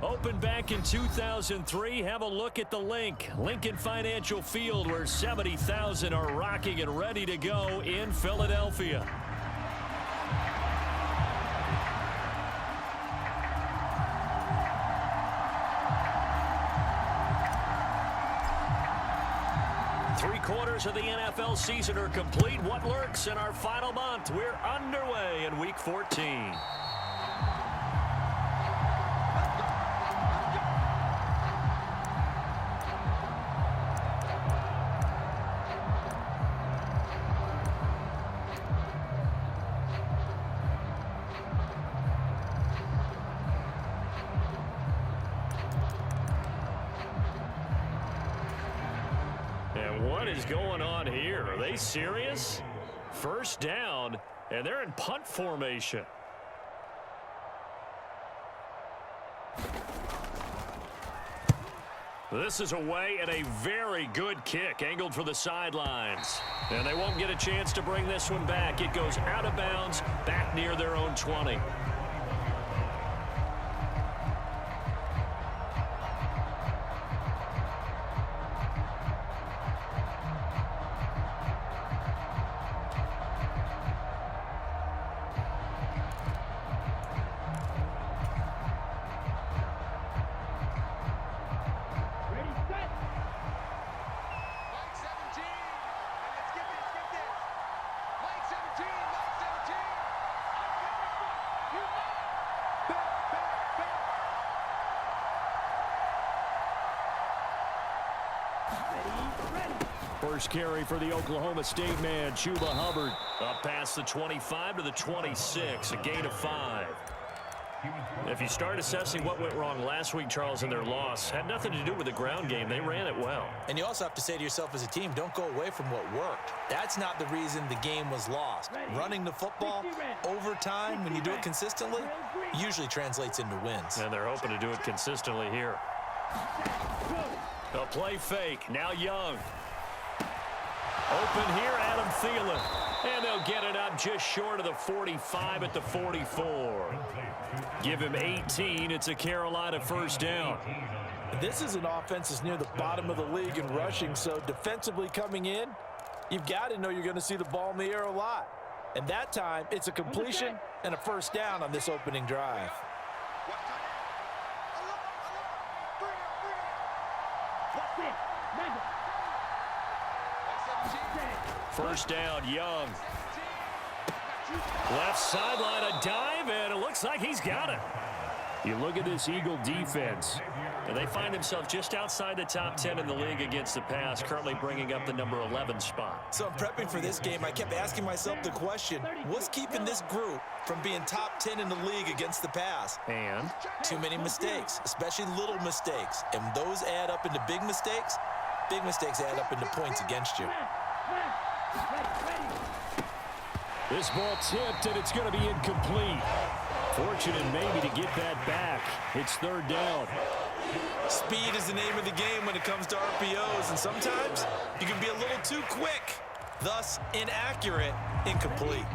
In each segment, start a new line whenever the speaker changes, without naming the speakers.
Opened back in 2003, have a look at the link. Lincoln Financial Field, where 70,000 are rocking and ready to go in Philadelphia. Three-quarters of the NFL season are complete. What lurks in our final month? We're underway in Week 14. What is going on here? Are they serious? First down, and they're in punt formation. This is away and a very good kick, angled for the sidelines. And they won't get a chance to bring this one back. It goes out of bounds, back near their own 20. First carry for the Oklahoma State man, Chuba Hubbard. Up past the 25 to the 26, a gain of 5. If you start assessing what went wrong last week, Charles, in their loss, had nothing to do with the ground game. They ran it well. And you also have to say to yourself as a team, don't go away from what worked. That's not the reason the game was lost. Running the football over time, when you do it consistently, usually translates into wins. And they're hoping to do it consistently here. A play fake, now Young. Open here, Adam Thielen. And they'll get it up just short of the 45 at the 44. Give him 18. It's a Carolina first down.
This is an offense that's near the bottom of the league in rushing, so defensively coming in, you've got to know you're going to see the ball in the air a lot. And that time, it's a completion and a first down on this opening drive.
First down, Young. Left sideline, a dive, and it looks like he's got it. You look at this Eagle defense, and they find themselves just outside the top 10 in the league against the pass, currently bringing up the number 11 spot.
So I'm prepping for this game. I kept asking myself the question, what's keeping this group from being top 10 in the league against the pass?
And?
Too many mistakes, especially little mistakes. And those add up into big mistakes. Big mistakes add up into points against you.
This ball tipped, and it's going to be incomplete. Fortunate maybe to get that back. It's third down.
Speed is the name of the game when it comes to RPOs, and sometimes you can be a little too quick. Thus, inaccurate, incomplete.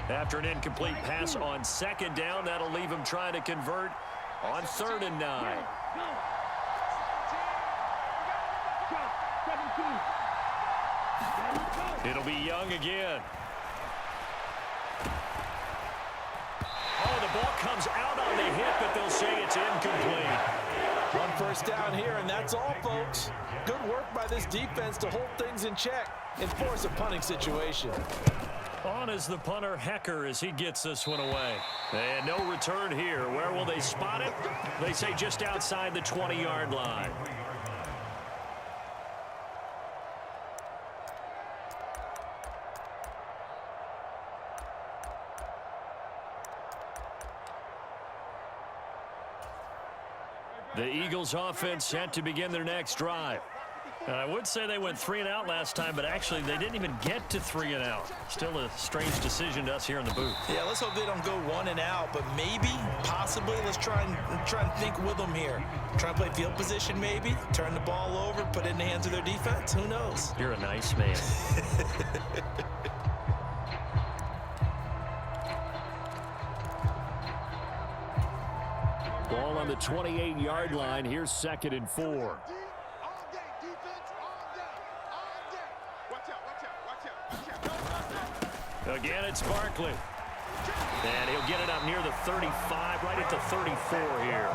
After an incomplete pass on second down, that'll leave him trying to convert on 3rd and 9. It'll be Young again. Oh, the ball comes out on the hip, but they'll say it's incomplete.
One first down here, and that's all, folks. Good work by this defense to hold things in check and force a punting situation.
On is the punter, Hecker, as he gets this one away. And no return here. Where will they spot it? They say just outside the 20-yard line. The Eagles offense set to begin their next drive. I would say they went 3 and out last time, but actually they didn't even get to 3 and out. Still a strange decision to us here in the booth.
Yeah, let's hope they don't go 1 and out, but maybe, possibly, let's try and think with them here. Try and play field position maybe, turn the ball over, put it in the hands of their defense. Who knows?
You're a nice man. Ball on the 28-yard line. Here's 2nd and 4. Again, it's Barkley. And he'll get it up near the 35, right at the 34 here.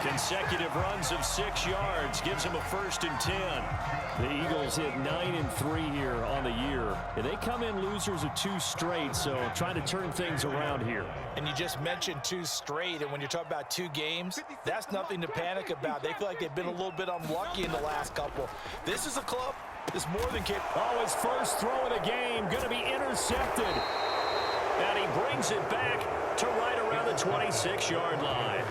Consecutive runs of 6 yards gives him a 1st and 10. The Eagles hit 9-3 here on the year. And they come in losers of 2 straight, so trying to turn things around here.
And you just mentioned 2 straight, and when you're talking about 2 games, that's nothing to panic about. They feel like they've been a little bit unlucky in the last couple. This is a club that's more than capable.
Oh, his first throw of the game going to be intercepted. And he brings it back to right around the 26-yard line.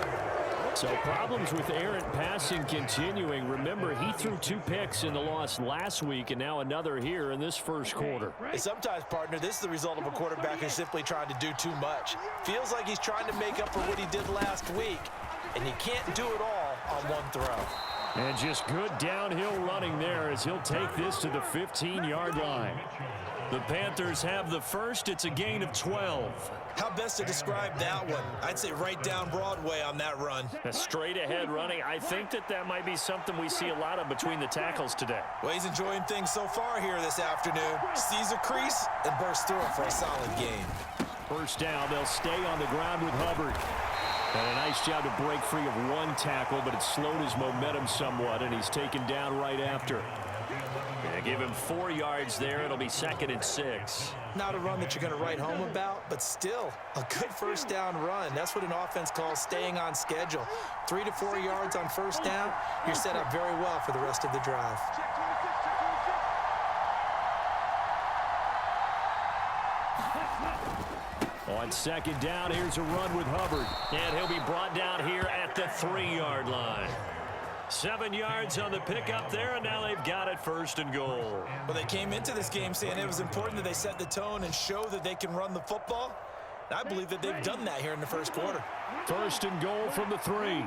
So problems with errant passing continuing. Remember, he threw 2 picks in the loss last week, and now another here in this first quarter.
And sometimes, partner, this is the result of a quarterback who's simply trying to do too much. Feels like he's trying to make up for what he did last week, and he can't do it all on 1 throw.
And just good downhill running there as he'll take this to the 15-yard line. The Panthers have the first. It's a gain of 12.
How best to describe that one? I'd say right down Broadway on that run.
A straight-ahead running. I think that might be something we see a lot of between the tackles today.
Well, he's enjoying things so far here this afternoon. Sees a crease and bursts through it for a solid gain.
First down, they'll stay on the ground with Hubbard. And a nice job to break free of 1 tackle, but it slowed his momentum somewhat, and he's taken down right after. Give him 4 yards there. It'll be 2nd and 6.
Not a run that you're going to write home about, but still a good first down run. That's what an offense calls staying on schedule. 3 to 4 yards on first down, you're set up very well for the rest of the drive.
On 2nd down, here's a run with Hubbard. And he'll be brought down here at the 3-yard line. 7 yards on the pickup there, and now they've got it 1st and goal.
Well, they came into this game saying it was important that they set the tone and show that they can run the football. And I believe that they've done that here in the first quarter.
1st and goal from the 3.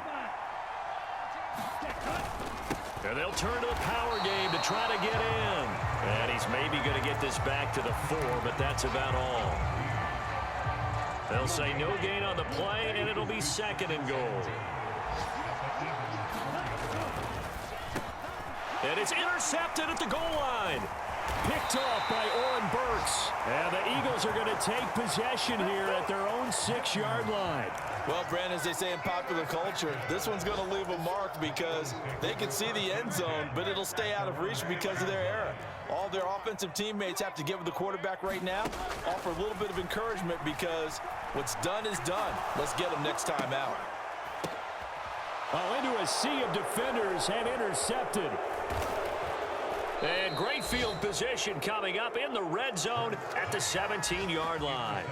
And they'll turn to the power game to try to get in. And he's maybe going to get this back to the 4, but that's about all. They'll say no gain on the play, and it'll be 2nd and goal. And it's intercepted at the goal line. Picked off by Oren Burks. And the Eagles are going to take possession here at their own 6-yard line.
Well, Brandon, as they say in popular culture, this one's going to leave a mark because they can see the end zone, but it'll stay out of reach because of their error. All their offensive teammates have to give the quarterback right now, offer a little bit of encouragement because what's done is done. Let's get them next time out.
Oh, into a sea of defenders and intercepted. And great field position coming up in the red zone at the 17-yard line.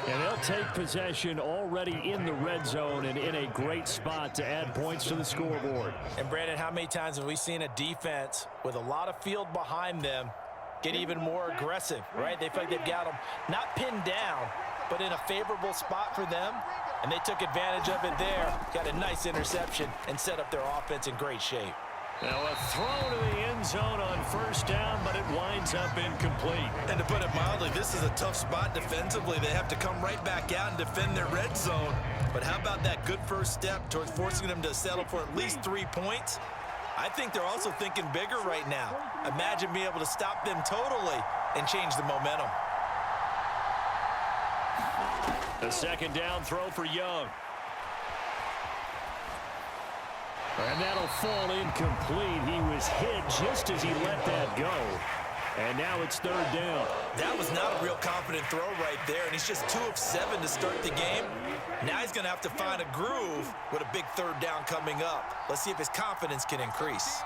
And they'll take possession already in the red zone and in a great spot to add points to the scoreboard.
And, Brandon, how many times have we seen a defense with a lot of field behind them get even more aggressive, right? They feel like they've got them not pinned down, but in a favorable spot for them. And they took advantage of it there, got a nice interception, and set up their offense in great shape.
Now a throw to the end zone on 1st down, but it winds up incomplete.
And to put it mildly, this is a tough spot defensively. They have to come right back out and defend their red zone. But how about that good first step towards forcing them to settle for at least 3 points? I think they're also thinking bigger right now. Imagine being able to stop them totally and change the momentum.
The 2nd down throw for Young. And that'll fall incomplete. He was hit just as he let that go. And now it's 3rd down.
That was not a real confident throw right there, and he's just 2 of 7 to start the game. Now he's going to have to find a groove with a big 3rd down coming up. Let's see if his confidence can increase.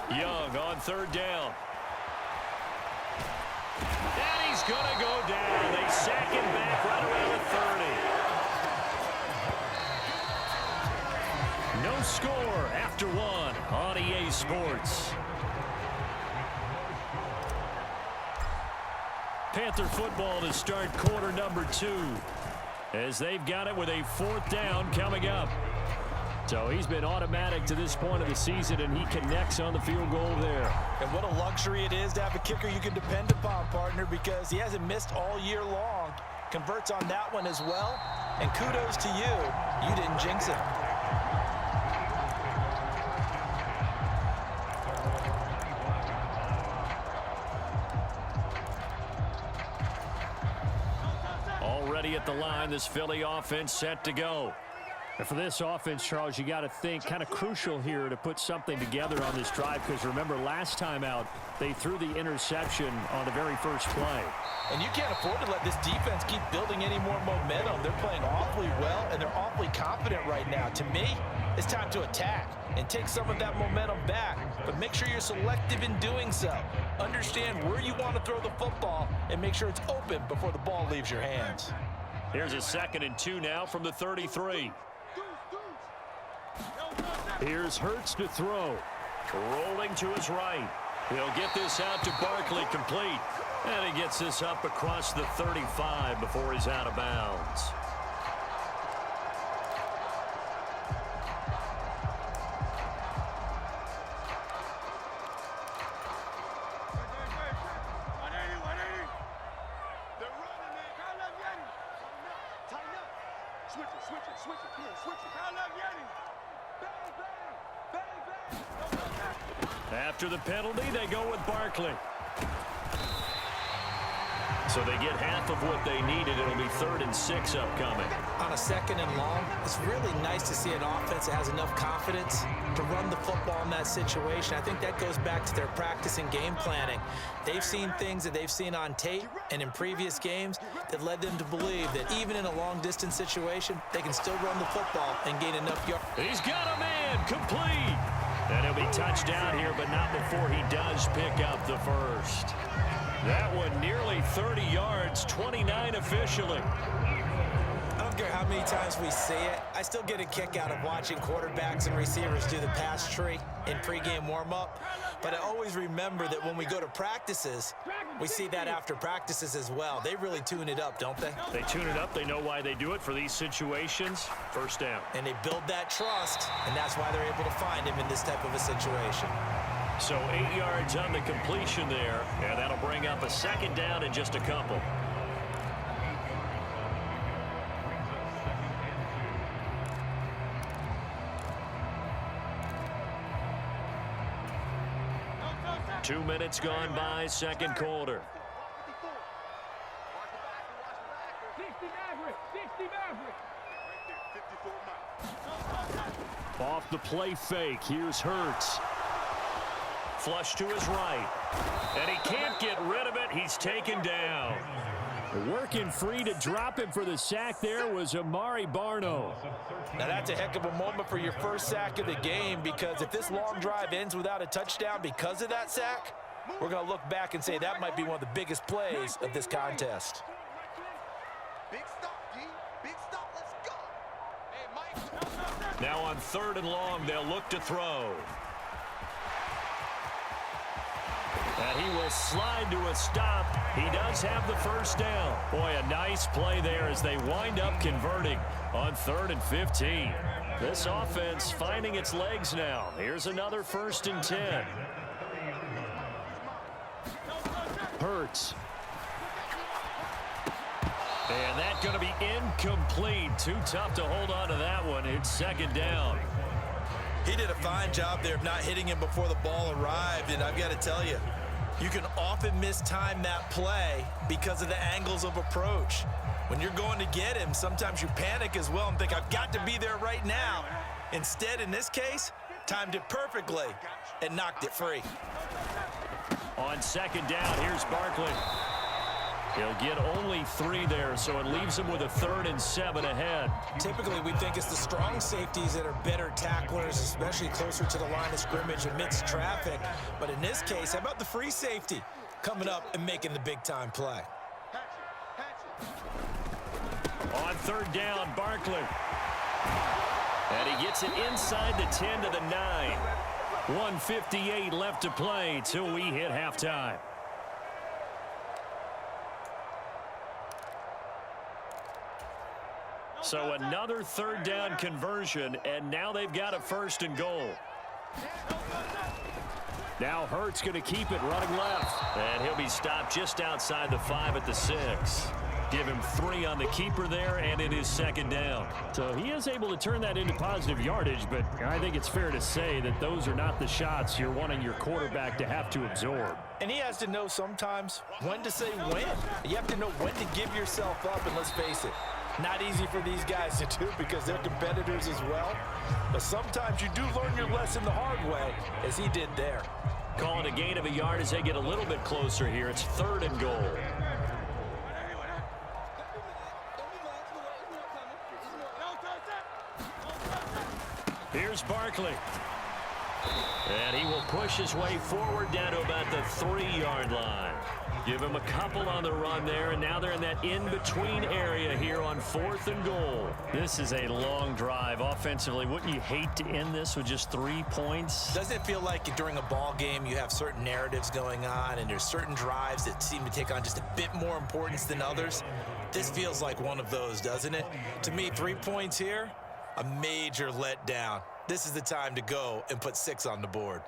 Young on 3rd down. And he's going to go down. They sack him back right around the 30. No score after 1 on EA Sports. Panther football to start quarter number 2. As they've got it with a 4th down coming up. So he's been automatic to this point of the season, and he connects on the field goal there.
And what a luxury it is to have a kicker you can depend upon, partner, because he hasn't missed all year long. Converts on that one as well. And kudos to you. You didn't jinx it.
Already at the line, this Philly offense set to go. And for this offense, Charles, you got to think kind of crucial here to put something together on this drive, because remember last time out they threw the interception on the very first play.
And you can't afford to let this defense keep building any more momentum. They're playing awfully well, and they're awfully confident right now. To me, it's time to attack and take some of that momentum back, but make sure you're selective in doing so. Understand where you want to throw the football and make sure it's open before the ball leaves your hands.
Here's a 2nd and 2 now from the 33. Here's Hurts to throw. Rolling to his right. He'll get this out to Barkley, complete. And he gets this up across the 35 before he's out of bounds. After the penalty, they go with Barkley. So they get half of what they needed. It'll be 3rd and 6 upcoming.
On a 2nd and long, it's really nice to see an offense that has enough confidence to run the football in that situation. I think that goes back to their practice and game planning. They've seen things that they've seen on tape and in previous games that led them to believe that even in a long-distance situation, they can still run the football and gain enough yards.
He's got a man, complete. And he'll be touchdown here, but not before he does pick up the first. That one nearly 30 yards, 29 officially.
I don't care how many times we see it. I still get a kick out of watching quarterbacks and receivers do the pass tree in pregame warm-up. But I always remember that when we go to practices, we see that after practices as well. They really tune it up, don't they?
They tune it up. They know why they do it for these situations. First down.
And they build that trust, and that's why they're able to find him in this type of a situation.
So 8 yards on the completion there, and that'll bring up a 2nd down in just a couple. Two minutes gone by, 2nd quarter. Off the play fake, here's Hurts. Flush to his right. And he can't get rid of it. He's taken down. Working free to drop him for the sack there was Amari Barno.
Now that's a heck of a moment for your first sack of the game, because if this long drive ends without a touchdown because of that sack, we're going to look back and say that might be one of the biggest plays of this contest.
Big stop, D. Big stop. Let's go. Hey, Mike.
Now on 3rd and long, they'll look to throw. And he will slide to a stop. He does have the first down. Boy, a nice play there as they wind up converting on 3rd and 15. This offense finding its legs now. Here's another 1st and 10. Hurts. And that's going to be incomplete. Too tough to hold on to that one. It's 2nd down.
He did a fine job there of not hitting him before the ball arrived, and I've got to tell you, you can often mistime that play because of the angles of approach. When you're going to get him, sometimes you panic as well and think, I've got to be there right now. Instead, in this case, timed it perfectly and knocked it free.
On 2nd down, here's Barkley. He'll get only 3 there, so it leaves him with a 3rd and 7 ahead.
Typically, we think it's the strong safeties that are better tacklers, especially closer to the line of scrimmage amidst traffic. But in this case, how about the free safety coming up and making the big-time play?
On 3rd down, Barkley. And he gets it inside the 10 to the 9. 1:58 left to play till we hit halftime. So another third down conversion, and now they've got a 1st and goal.
Now Hurts going to keep it running left.
And he'll be stopped just outside the 5 at the 6. Give him 3 on the keeper there, and it is 2nd down.
So he is able to turn that into positive yardage, but I think it's fair to say that those are not the shots you're wanting your quarterback to have to absorb.
And he has to know sometimes when to say when. You have to know when to give yourself up, and let's face it, not easy for these guys to do because they're competitors as well. But sometimes you do learn your lesson the hard way, as he did there.
Calling a gain of a yard as they get a little bit closer here. It's 3rd and goal. Here's Barkley. And he will push his way forward down to about the 3-yard line. Give him a couple on the run there, and now they're in that in-between area here on 4th and goal.
This is a long drive offensively. Wouldn't you hate to end this with just 3 points?
Doesn't it feel like during a ball game you have certain narratives going on and there's certain drives that seem to take on just a bit more importance than others? This feels like one of those, doesn't it? To me, 3 points here, a major letdown. This is the time to go and put 6 on the board.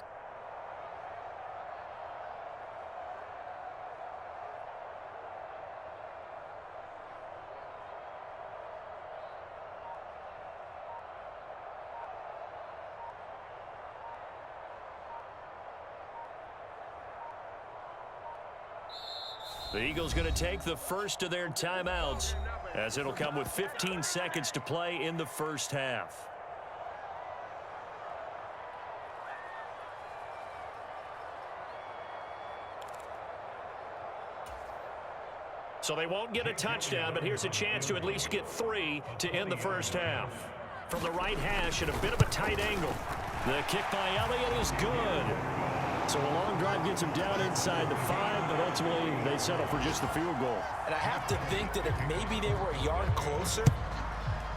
The Eagles going to take the first of their timeouts as it'll come with 15 seconds to play in the first half. So they won't get a touchdown, but here's a chance to at least get 3 to end the first half. From the right hash at a bit of a tight angle. The kick by Elliott is good.
So a long drive gets them down inside the 5, but ultimately they settle for just the field goal.
And I have to think that if maybe they were a yard closer,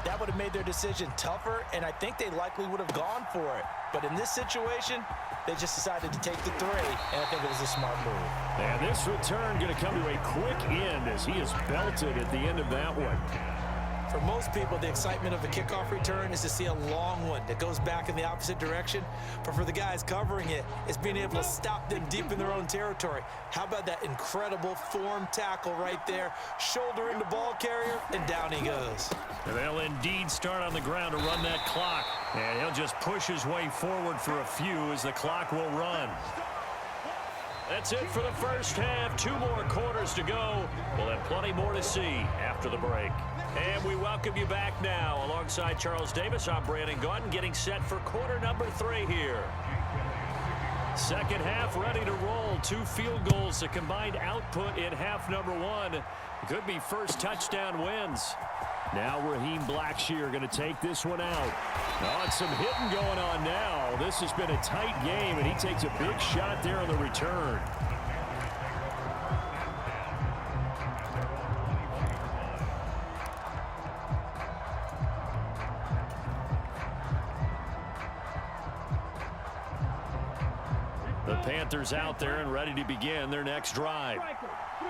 that would have made their decision tougher, and I think they likely would have gone for it. But in this situation, they just decided to take the 3, and I think it was a smart move.
And this return going to come to a quick end as he is belted at the end of that one.
For most people, the excitement of a kickoff return is to see a long one that goes back in the opposite direction. But for the guys covering it, it's being able to stop them deep in their own territory. How about that incredible form tackle right there? Shoulder into ball carrier, and down he goes.
And they'll indeed start on the ground to run that clock. And he'll just push his way forward for a few as the clock will run. That's it for the first half. 2 more quarters to go. We'll have plenty more to see after the break. And we welcome you back now. Alongside Charles Davis, I'm Brandon Gaudin, getting set for quarter number 3 here. Second half ready to roll. 2 field goals, the combined output in half number 1. Could be first touchdown wins.
Now Raheem Blackshear going to take this one out. Oh, and some hitting going on now. This has been a tight game, and he takes a big shot there on the return.
The Panthers out there and ready to begin their next drive.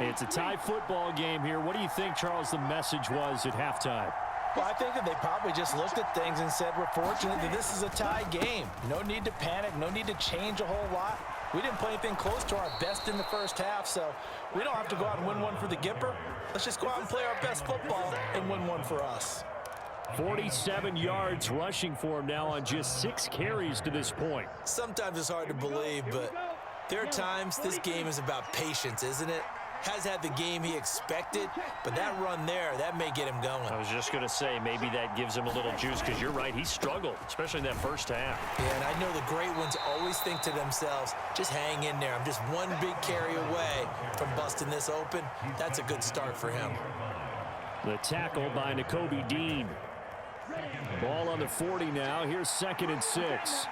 It's a tie football game here. What do you think, Charles, the message was at halftime?
Well, I think that they probably just looked at things and said, we're fortunate that this is a tie game. No need to panic, no need to change a whole lot. We didn't play anything close to our best in the first half, so we don't have to go out and win one for the Gipper. Let's just go out and play our best football and win one for us.
47 yards rushing for him now on just 6 carries to this point.
Sometimes it's hard to believe, but there are times this game is about patience, isn't it? Has had the game he expected, but that run there, that may get him going.
I was just going to say, maybe that gives him a little juice, because you're right, he struggled, especially in that first half.
Yeah, and I know the great ones always think to themselves, just hang in there. I'm just one big carry away from busting this open. That's a good start for him.
The tackle by Nakobe Dean. Ball on the 40 now. Here's 2nd and 6.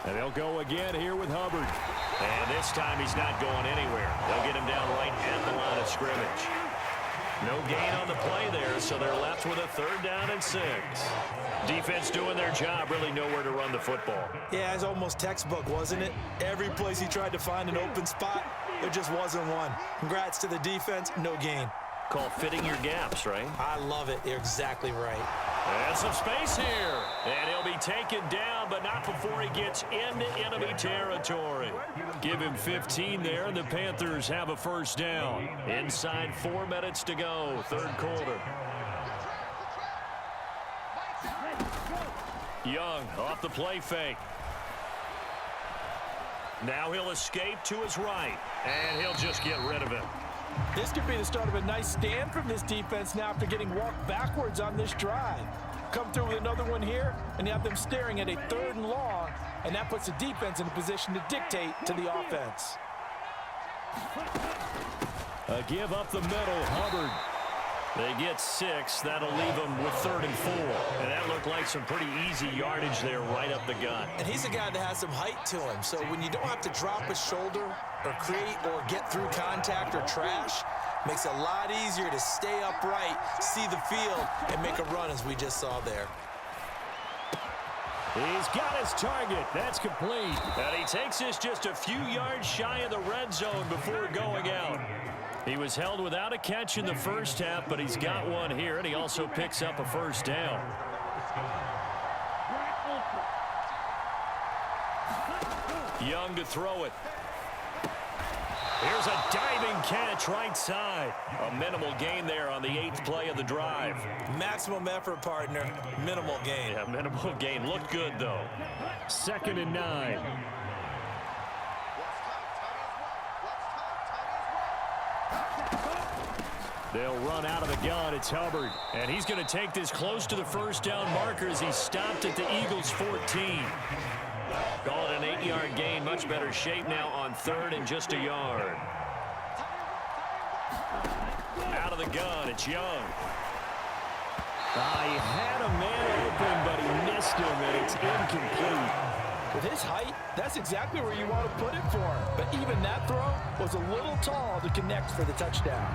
And they'll go again here with Hubbard.
And this time he's not going anywhere. They'll get him down right at the line of scrimmage. No gain on the play there, so they're left with a 3rd down and 6. Defense doing their job, really nowhere to run the football.
Yeah, it's almost textbook, wasn't it? Every place he tried to find an open spot, there just wasn't one. Congrats to the defense, no gain.
Call fitting your gaps, right?
I love it. You're exactly right.
And some space here. And he'll be taken down, but not before he gets into enemy territory. Give him 15 there, and the Panthers have a 1st down. Inside 4 minutes to go, 3rd quarter. Young off the play fake. Now he'll escape to his right, and he'll just get rid of it.
This could be the start of a nice stand from this defense now after getting walked backwards on this drive. Come through with another one here, and you have them staring at a 3rd and long, and that puts the defense in a position to dictate to the offense.
A give up the middle, Hubbard.
They get 6. That'll leave them with 3rd and 4. And that looked like some pretty easy yardage there right up the gut.
And he's a guy that has some height to him, so when you don't have to drop his shoulder or create or get through contact or trash, makes it a lot easier to stay upright, see the field, and make a run as we just saw there.
He's got his target. That's complete.
And he takes this just a few yards shy of the red zone before going out. He was held without a catch in the 1st half, but he's got one here, and he also picks up a 1st down. Young to throw it. Here's a diving catch right side. A minimal gain there on the 8th play of the drive.
Maximum effort, partner. Minimal gain.
Yeah, minimal gain. Looked good, though.
2nd and 9. They'll run out of the gun. It's Hubbard.
And he's going to take this close to the 1st down marker as he stopped at the Eagles' 14. Call it an 8-yard gain. Much better shape now on 3rd and just a yard. Out of the gun, it's Young.
He had a man open, but he missed him, and it's incomplete.
With his height, that's exactly where you want to put it for him. But even that throw was a little tall to connect for the touchdown.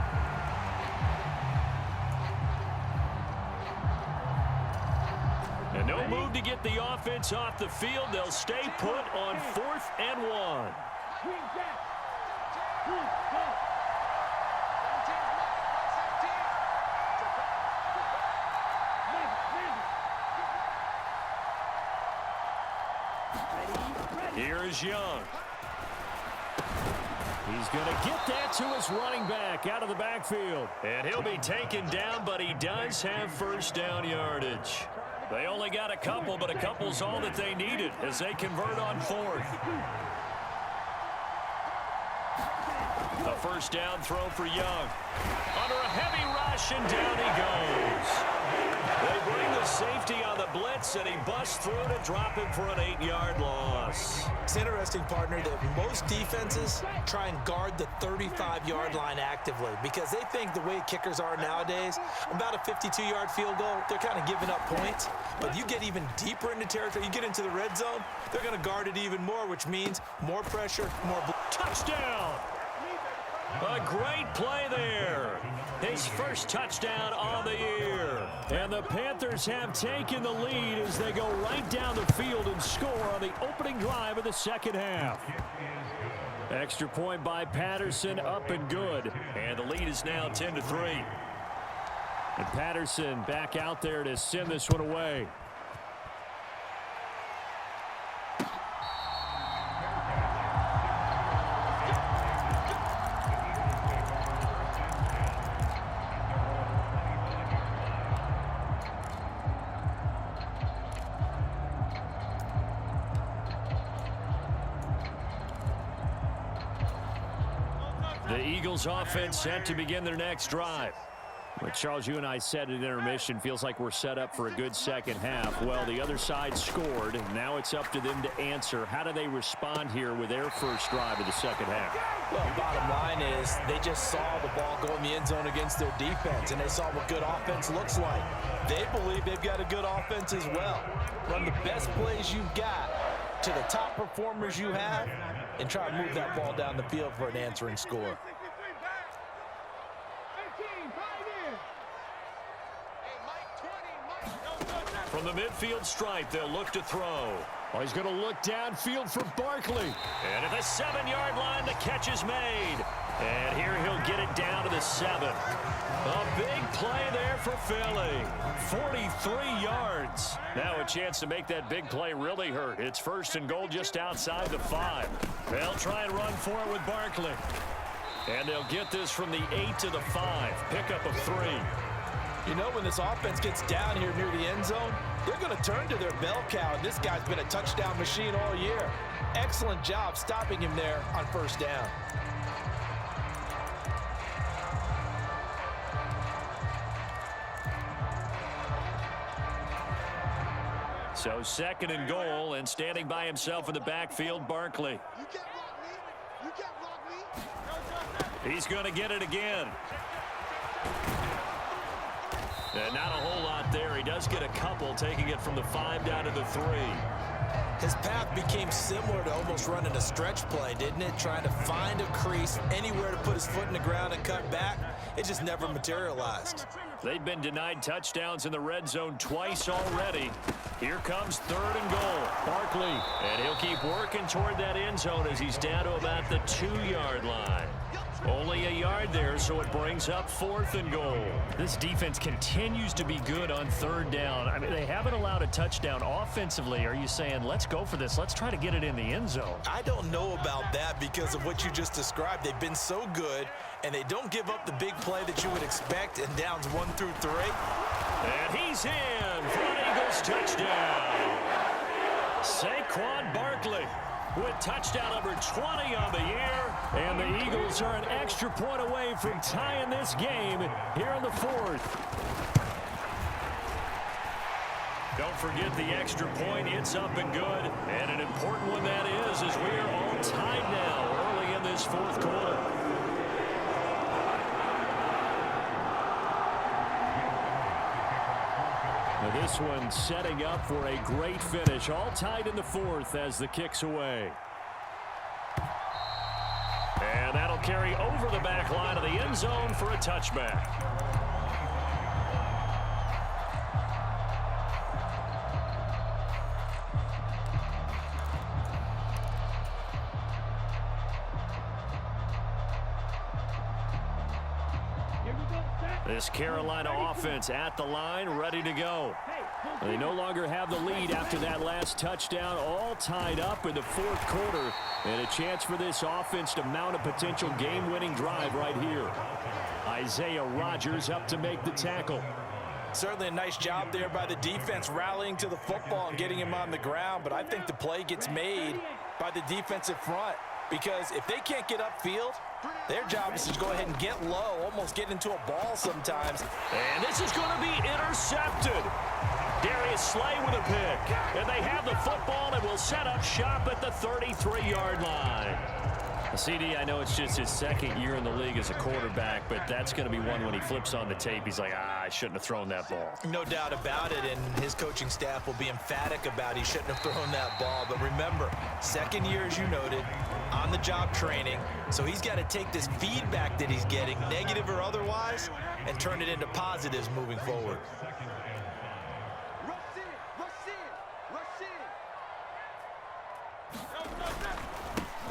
And no move to get the offense off the field. They'll stay put on 4th and 1. Here is Young.
He's going to get that to his running back out of the backfield.
And he'll be taken down, but he does have 1st down yardage. They only got a couple, but a couple's all that they needed as they convert on 4th. A 1st down throw for Young. Under a heavy rush, and down he goes. They bring the safety on the blitz, and he busts through to drop him for an 8-yard loss.
It's interesting, partner, that most defenses try and guard the 35-yard line actively because they think the way kickers are nowadays, about a 52-yard field goal, they're kind of giving up points. But you get even deeper into territory, you get into the red zone, they're going to guard it even more, which means more pressure, more...
Touchdown! A great play there. His 1st touchdown on the year.
And the Panthers have taken the lead as they go right down the field and score on the opening drive of the 2nd half. Extra point by Patterson, up and good.
And the lead is now 10-3.
And Patterson back out there to send this one away.
The Eagles offense set to begin their next drive.
Well, Charles, you and I said at intermission, feels like we're set up for a good 2nd half. Well, the other side scored. Now it's up to them to answer. How do they respond here with their 1st drive of the 2nd half?
Well, bottom line is they just saw the ball go in the end zone against their defense, and they saw what good offense looks like. They believe they've got a good offense as well. Run the best plays you've got to the top performers you have and try to move that ball down the field for an answering score.
From the midfield stripe, they'll look to throw.
Oh, he's going to look downfield for Barkley.
And at the 7-yard line, the catch is made. And here he'll get it down to the 7. A big play there for Philly. 43 yards. Now a chance to make that big play really hurt. It's 1st and goal just outside the 5. They'll try and run for it with Barkley. And they'll get this from the 8 to the 5. Pickup of 3.
You know, when this offense gets down here near the end zone, they're going to turn to their bell cow. And this guy's been a touchdown machine all year. Excellent job stopping him there on 1st down.
So 2nd and goal, and standing by himself in the backfield, Barkley.
You can't block me. You can't block me.
He's going to get it again. And not a whole lot there. He does get a couple, taking it from the 5 down to the 3.
His path became similar to almost running a stretch play, didn't it? Trying to find a crease, anywhere to put his foot in the ground and cut back. It just never materialized.
They've been denied touchdowns in the red zone twice already. Here comes 3rd and goal.
Barkley.
And he'll keep working toward that end zone as he's down to about the 2-yard line. Only a yard there, so it brings up 4th and goal.
This defense continues to be good on 3rd down. I mean, they haven't allowed a touchdown offensively. Are you saying, let's go for this? Let's try to get it in the end zone.
I don't know about that because of what you just described. They've been so good, and they don't give up the big play that you would expect in downs 1 through 3.
And he's in for an Eagles touchdown. Saquon Barkley with touchdown number 20 on the year.
And the Eagles are an extra point away from tying this game here in the 4th.
Don't forget the extra point. It's up and good. And an important one that is, as we are all tied now early in this 4th quarter.
Now this one setting up for a great finish. All tied in the 4th as the kick's away.
And that'll carry over the back line of the end zone for a touchback. This Carolina offense at the line, ready to go.
They no longer have the lead after that last touchdown, all tied up in the 4th quarter. And a chance for this offense to mount a potential game-winning drive right here. Isaiah Rodgers up to make the tackle.
Certainly a nice job there by the defense rallying to the football and getting him on the ground. But I think the play gets made by the defensive front. Because if they can't get upfield, their job is to go ahead and get low, almost get into a ball sometimes.
And this is going to be intercepted. Darius Slay with a pick. And they have the football and will set up shop at the 33-yard line.
CD, I know it's just his 2nd year in the league as a quarterback, but that's going to be one when he flips on the tape. He's like, I shouldn't have thrown that ball.
No doubt about it, and his coaching staff will be emphatic about he shouldn't have thrown that ball. But remember, 2nd year, as you noted, on-the-job training. So he's got to take this feedback that he's getting, negative or otherwise, and turn it into positives moving forward.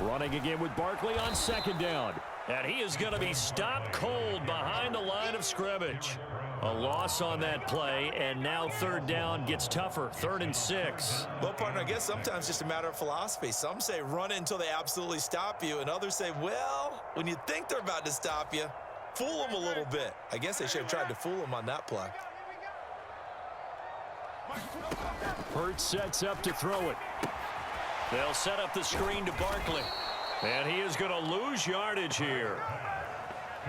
Running again with Barkley on 2nd down.
And he is going to be stopped cold behind the line of scrimmage. A loss on that play, and now 3rd down gets tougher. 3rd and 6.
Well, partner, I guess sometimes it's just a matter of philosophy. Some say run it until they absolutely stop you, and others say, well, when you think they're about to stop you, fool them a little bit. I guess they should have tried to fool them on that play.
Hurts sets up to throw it.
They'll set up the screen to Barkley. And he is going to lose yardage here.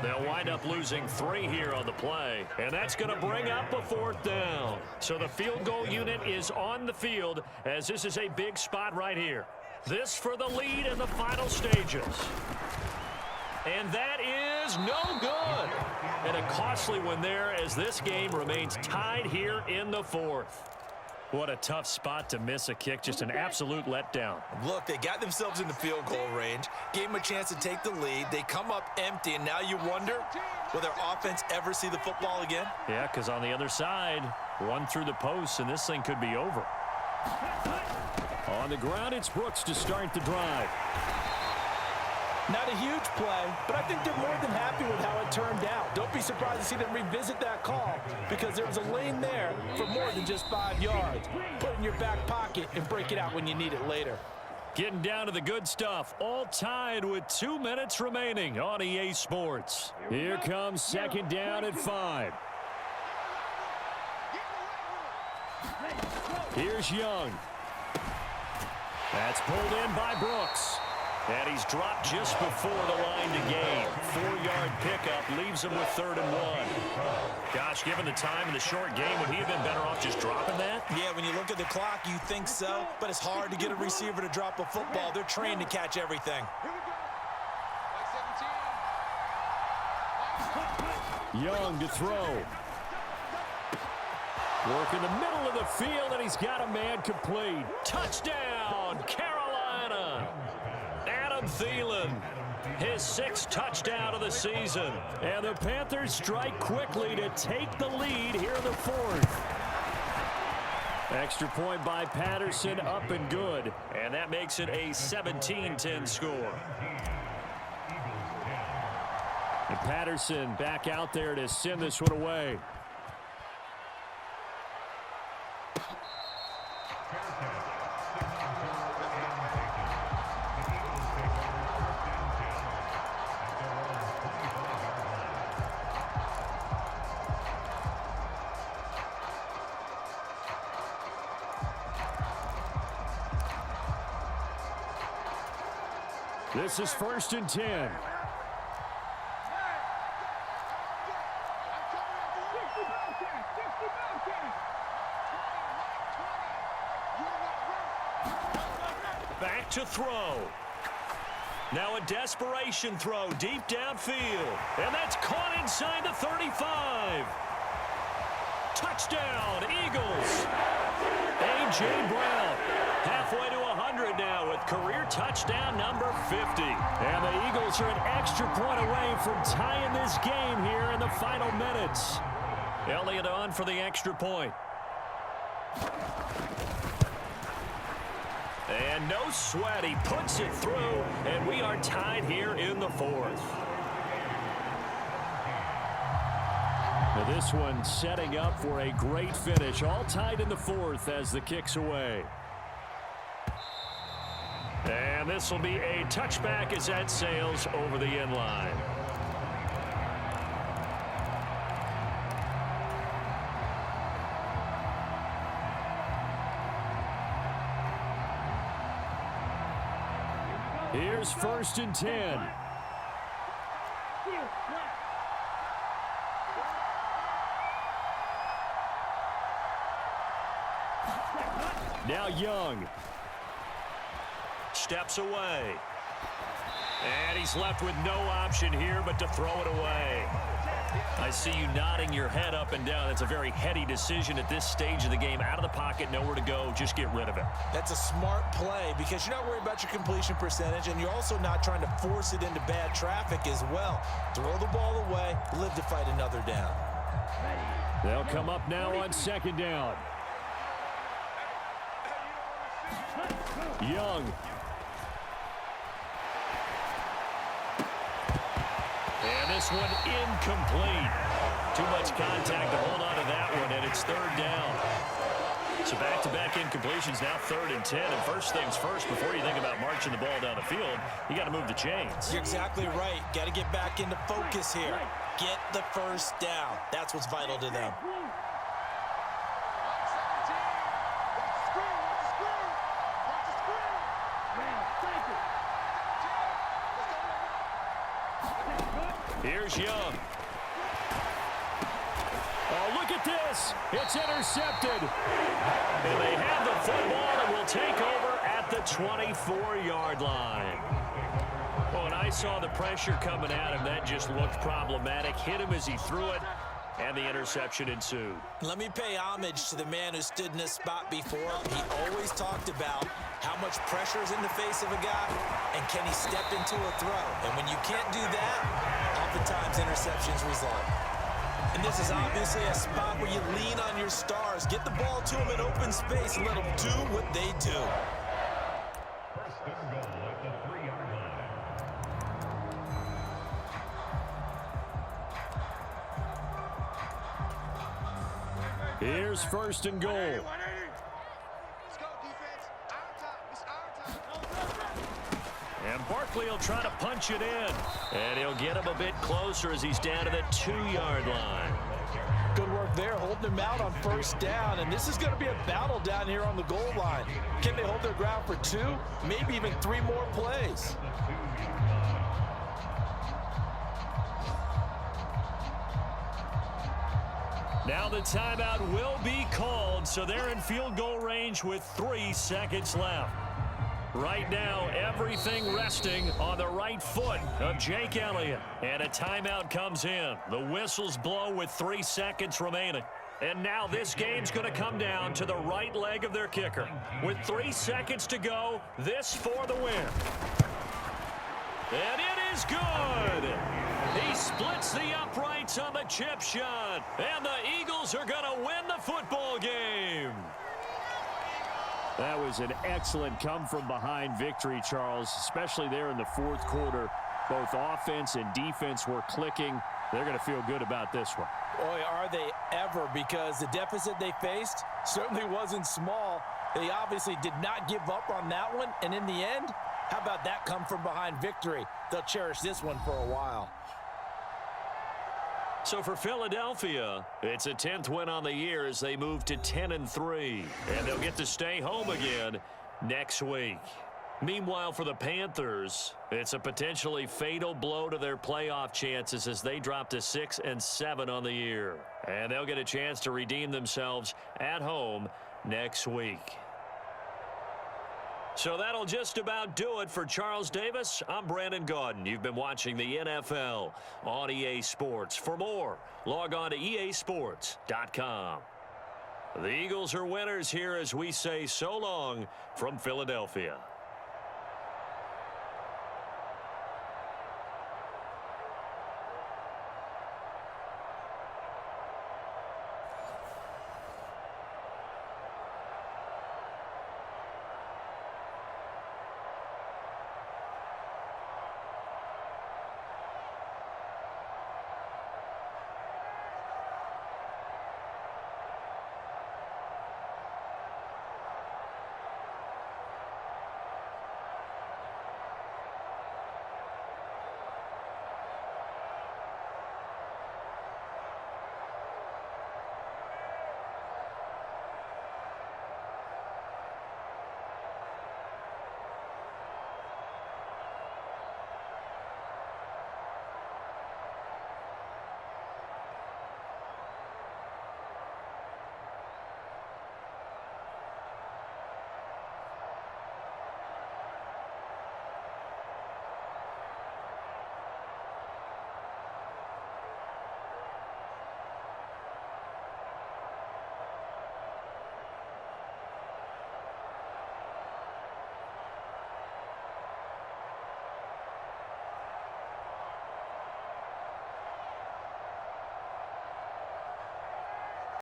They'll wind up losing 3 here on the play. And that's going to bring up a 4th down. So the field goal unit is on the field as this is a big spot right here. This for the lead in the final stages. And that is no good. And a costly one there as this game remains tied here in the 4th. What a tough spot to miss a kick. Just an absolute letdown.
Look, they got themselves in the field goal range, gave them a chance to take the lead. They come up empty, and now you wonder, will their offense ever see the football again?
Yeah, because on the other side, one through the post, and this thing could be over.
On the ground, it's Brooks to start the drive.
Not a huge play, but I think they're more than happy with how it turned out. Don't be surprised to see them revisit that call because there was a lane there for more than just 5 yards. Put it in your back pocket and break it out when you need it later.
Getting down to the good stuff, all tied with 2 minutes remaining on EA Sports.
Here comes second down at 5. Here's Young.
That's pulled in by Brooks. And he's dropped just before the line to gain. 4-yard pickup leaves him with 3rd and 1. Gosh, given the time in the short game, would he have been better off just dropping that?
Yeah, when you look at the clock, you think so, but it's hard to get a receiver to drop a football. They're trained to catch everything.
Young to throw. Work in the middle of the field, and he's got a man complete.
Touchdown, Carolina! Adam Thielen, his 6th touchdown of the season.
And the Panthers strike quickly to take the lead here in the 4th. Extra point by Patterson, up and good.
And that makes it a 17-10 score.
And Patterson back out there to send this one away. This is 1st and 10.
Back to throw. Now a desperation throw deep downfield. And that's caught inside the 35. Touchdown, Eagles. A.J. Brown halfway to 100 now with career touchdown number 50.
And the Eagles are an extra point away from tying this game here in the final minutes.
Elliott on for the extra point. And no sweat, he puts it through, and we are tied here in the 4th.
Now this one setting up for a great finish. All tied in the 4th as the kick's away.
And this will be a touchback as that sails over the end line.
Here's 1st and 10. Now Young.
Steps away. And he's left with no option here but to throw it away. I see you nodding your head up and down. That's a very heady decision at this stage of the game. Out of the pocket, nowhere to go. Just get rid of it.
That's a smart play because you're not worried about your completion percentage, and you're also not trying to force it into bad traffic as well. Throw the ball away, live to fight another down.
They'll come up now on 2nd down. Young.
And this one incomplete. Too much contact to hold on to that one, and it's 3rd down. So back-to-back incompletions, now 3rd and 10. And first things first, before you think about marching the ball down the field, you got to move the chains.
You're exactly right. Got to get back into focus here. Get the 1st down. That's what's vital to them.
Here's Young.
Oh, look at this. It's intercepted.
And they have the football and will take over at the 24-yard line. Well, when I saw the pressure coming at him, that just looked problematic. Hit him as he threw it. and the interception ensued.
Let me pay homage to the man who stood in this spot before. He always talked about how much pressure is in the face of a guy, and can he step into a throw. And when you can't do that, oftentimes interceptions result. And this is obviously a spot where you lean on your stars. Get the ball to them in open space and let them do what they do.
Here's first and goal.
Let's go, defense. Our time. It's our time.
And Barkley will try to punch it in. And he'll get him a bit closer as he's down to the 2-yard line.
Good work there, holding them out on first down. And this is going to be a battle down here on the goal line. Can they hold their ground for 2, maybe even 3 more plays?
Now the timeout will be called, so they're in field goal range with 3 seconds left. Right now, everything resting on the right foot of Jake Elliott. And a timeout comes in. The whistles blow with 3 seconds remaining. And now this game's going to come down to the right leg of their kicker. With 3 seconds to go, this for the win. And it is good. He splits the uprights on the chip shot. And the Eagles are going to win the football game.
That was an excellent come-from-behind victory, Charles, especially there in the fourth quarter. Both offense and defense were clicking. They're going to feel good about this one.
Boy, are they ever, because the deficit they faced certainly wasn't small. They obviously did not give up on that one, and in the end, how about that come-from-behind victory? They'll cherish this one for a while.
So for Philadelphia, it's a 10th win on the year as they move to 10-3. And they'll get to stay home again next week. Meanwhile, for the Panthers, it's a potentially fatal blow to their playoff chances as they drop to 6-7 on the year. And they'll get a chance to redeem themselves at home next week. So that'll just about do it for Charles Davis. I'm Brandon Gaudin. You've been watching the NFL on EA Sports. For more, log on to easports.com. The Eagles are winners here as we say so long from Philadelphia.